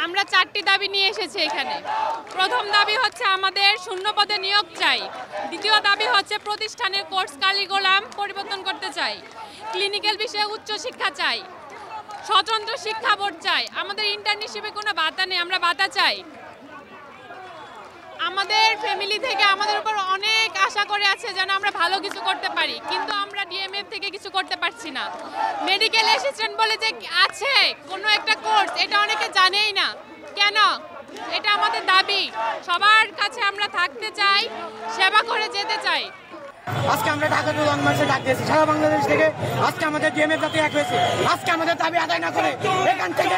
আমরা 4টি দাবি নিয়ে এসেছি এখানে। প্রথম দাবি হচ্ছে আমাদের শূন্য পদে নিয়োগ চাই। দ্বিতীয় দাবি হচ্ছে প্রতিষ্ঠানের কোর্স কারিকুলাম পরিবর্তন করতে চাই। ক্লিনিক্যাল বিষয়ে উচ্চ শিক্ষা চাই। স্বতন্ত্র শিক্ষা বোর্ড চাই। আমাদের ইন্টার্নশিপে কোনো ভাতা নেই, আমরা ভাতা চাই। আমাদের ফ্যামিলি থেকে আমাদের উপর অনেক আশা করে আছে যেন আমরা ভালো কিছু করতে পারি, কিন্তু আমরা ডিএমএফ থেকে কিছু করতে পারছি না। মেডিকেল অ্যাসিস্ট্যান্ট বলে যে আছে কোনো একটা কোর্স, এটা অনেকে জানেই না। কেন? এটা আমাদের দাবি। সবার কাছে আমরা থাকতে চাই, সেবা করে যেতে চাই। আজকে আমরা ঢাকা টু লং মার্চে ডাক দিয়েছি সারা বাংলাদেশ থেকে। আজকে আমাদের ডিএমএফ যাতে এক হয়েছে, আজকে আমাদের দাবি আদায় না করে এখান থেকে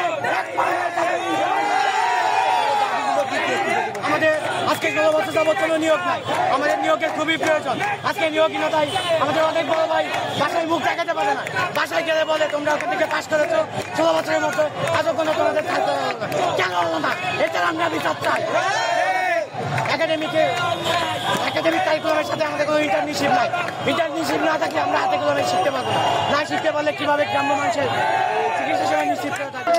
আমাদের আজকে 16 বছর যাবত কোনো নিয়োগ নাই। আমাদের নিয়োগের খুবই প্রয়োজন। আজকে নিয়োগহীনতায় আমাদের অনেক বড় ভাই বাসায় মুখ দেখাতে পারে না। বাসায় গেলে বলে তোমরা ওখান থেকে পাশ করেছো 16 বছরের মতো, আজও কোনো তোমাদের থাকতে হলো না। কেন হলো না? এটার আমরা বিচার চাই। একাডেমিক কারিকুলামের সাথে আমাদের কোনো ইন্টার্নশিপ নাই। ইন্টার্নশিপ না থাকলে আমরা হাতে কলমে শিখতে পারবো না। না শিখতে পারলে কীভাবে গ্রাম্য মানুষের চিকিৎসা সেবা নিশ্চিত করে থাকবে?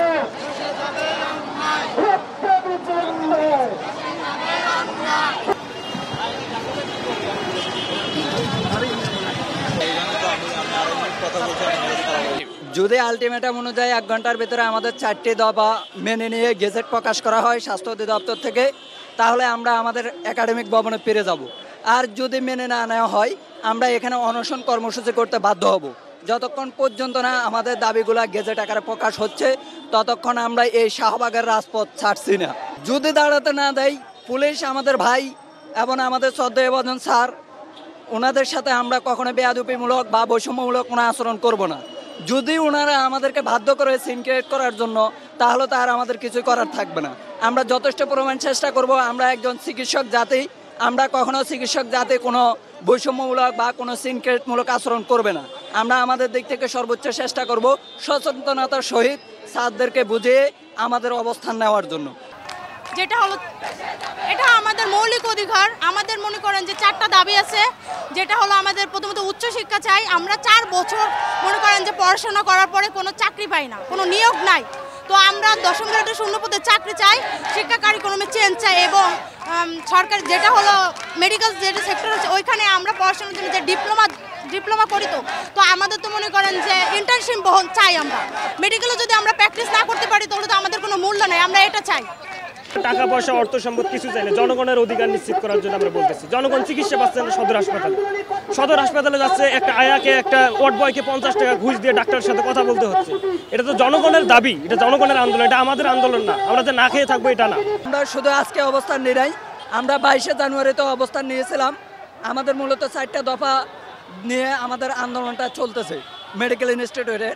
যদি আলটিমেটাম অনুযায়ী 1 ঘন্টার ভিতরে আমাদের 4টি দফা মেনে নিয়ে গেজেট প্রকাশ করা হয় স্বাস্থ্য অধিদপ্তর থেকে, তাহলে আমরা আমাদের একাডেমিক ভবনে ফিরে যাব। আর যদি মেনে না নেওয়া হয়, আমরা এখানে অনশন কর্মসূচি করতে বাধ্য হব। যতক্ষণ পর্যন্ত না আমাদের দাবিগুলা গেজেট আকারে প্রকাশ হচ্ছে, ততক্ষণ আমরা এই শাহবাগের রাজপথ ছাড়ছি না। যদি দাঁড়াতে না দেয় পুলিশ, আমাদের ভাই এবং আমাদের শ্রদ্ধেয়ভাজন স্যার, ওনাদের সাথে আমরা কখনো বেয়াদবিমূলক বা বৈষম্যমূলক কোনো আচরণ করব না। যদি ওনারা আমাদেরকে বাধ্য করে সিন ক্রিয়েট করার জন্য, তাহলে তার আমাদের কিছু করার থাকবে না। আমরা যথেষ্ট পরিমাণ চেষ্টা করব। আমরা একজন চিকিৎসক জাতি, আমরা কখনো চিকিৎসক জাতি কোনো বৈষম্যমূলক বা কোনো সিন ক্রিয়েটমূলক আচরণ করবে না। আমরা আমাদের দিক থেকে সর্বোচ্চ চেষ্টা করব সচেতনতার সহিত স্যারদেরকে বুঝিয়ে আমাদের অবস্থান নেওয়ার জন্য। যেটা হলো এটা আমাদের মৌলিক অধিকার। আমাদের মনে করেন যে 4টা দাবি আছে, যেটা হলো আমাদের প্রথমত উচ্চ শিক্ষা চাই। আমরা 4 বছর মনে করেন যে পড়াশোনা করার পরে কোনো চাকরি পাই না, কোনো নিয়োগ নাই। তো আমরা 10ম গ্রেডের শূন্য পদে চাকরি চাই, শিক্ষা কারিকুলামে চেঞ্জ চাই, এবং সরকার যেটা হলো মেডিকেল যেটা সেক্টর আছে ওইখানে আমরা পড়াশোনার জন্য যে ডিপ্লোমা করি, তো আমাদের তো মনে করেন যে ইন্টার্নশিপ চাই। আমরা মেডিকেলে যদি আমরা প্র্যাকটিস না করতে পারি তাহলে তো আমাদের কোনো মূল্য নেই। আমরা এটা চাই। টাকা পয়সা অর্থ সম্পদ কিছু চাই না, জনগণের অধিকার নিশ্চিত করার জন্য আমরা বলতেছি। জনগণ চিকিৎসা পাচ্ছে না সদর হাসপাতালে যাচ্ছে, একটা আয়াকে একটা ওয়ার্ড বয়কে 50 টাকা ঘুষ দিয়ে ডাক্তারের সাথে কথা বলতে হচ্ছে। এটা তো জনগণের দাবি, এটা জনগণের আন্দোলন, এটা আমাদের আন্দোলন না। আমরা যে না খেয়ে থাকবো এটা না। আমরা শুধু আজকে অবস্থান নিই নাই, আমরা 22শে জানুয়ারিতে অবস্থান নিয়েছিলাম। আমাদের মূলত 4টা দফা নিয়ে আমাদের আন্দোলনটা চলতেছে মেডিকেল ইনস্টিটিউটের।